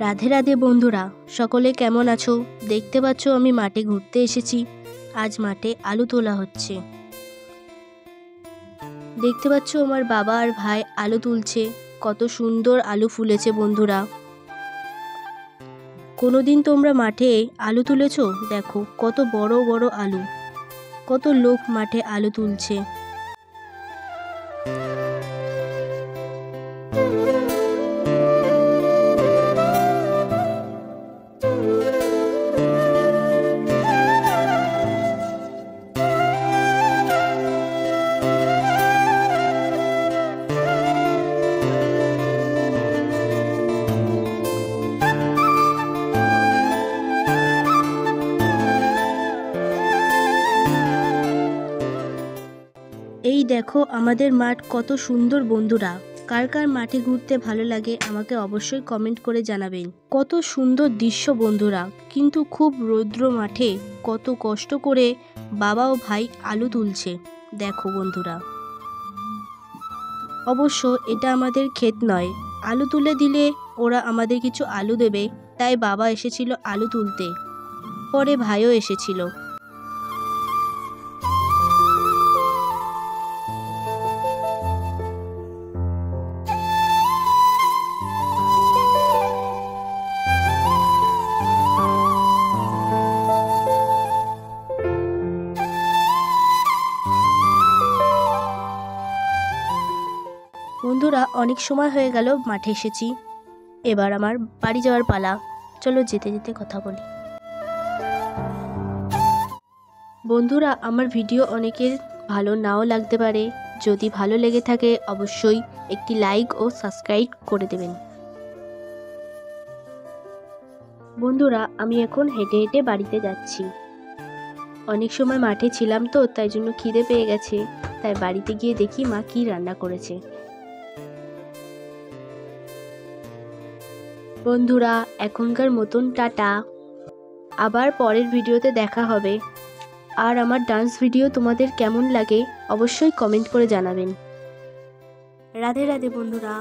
রাধে রাধে বন্ধুরা, সকলে কেমন আছো? দেখতে পাচ্ছ আমি মাঠে ঘুরতে এসেছি। আজ মাঠে আলু তোলা হচ্ছে। দেখতে পাচ্ছ আমার বাবা আর ভাই আলু তুলছে। কত সুন্দর আলু ফুলেছে বন্ধুরা। কোনোদিন তোমরা মাঠে আলু তুলেছো? দেখো কত বড় বড় আলু। কত লোক মাঠে আলু তুলছে। এই দেখো আমাদের মাঠ কত সুন্দর বন্ধুরা। কার কার মাঠে ঘুরতে ভালো লাগে আমাকে অবশ্যই কমেন্ট করে জানাবেন। কত সুন্দর দৃশ্য বন্ধুরা, কিন্তু খুব রৌদ্র মাঠে কত কষ্ট করে বাবা ও ভাই আলু তুলছে। দেখো বন্ধুরা, অবশ্য এটা আমাদের ক্ষেত নয়। আলু তুলে দিলে ওরা আমাদের কিছু আলু দেবে, তাই বাবা এসেছিল আলু তুলতে, পরে ভাইও এসেছিল। বন্ধুরা, অনেক সময় হয়ে গেল মাঠে এসেছি, এবার আমার বাড়ি যাওয়ার পালা। চলো যেতে যেতে কথা বলি। বন্ধুরা, আমার ভিডিও অনেকের ভালো নাও লাগতে পারে। যদি ভালো লেগে থাকে অবশ্যই একটি লাইক ও সাবস্ক্রাইব করে দেবেন। বন্ধুরা, আমি এখন হেঁটে হেঁটে বাড়িতে যাচ্ছি। অনেক সময় মাঠে ছিলাম তো, তাই জন্য খিদে পেয়ে গেছে। তাই বাড়িতে গিয়ে দেখি মা কি রান্না করেছে। বন্ধুরা, এখনকার মতন টাটা। আবার পরের ভিডিওতে দেখা হবে। আর আমার ডান্স ভিডিও তোমাদের কেমন লাগে অবশ্যই কমেন্ট করে জানাবেন। রাধে রাধে বন্ধুরা।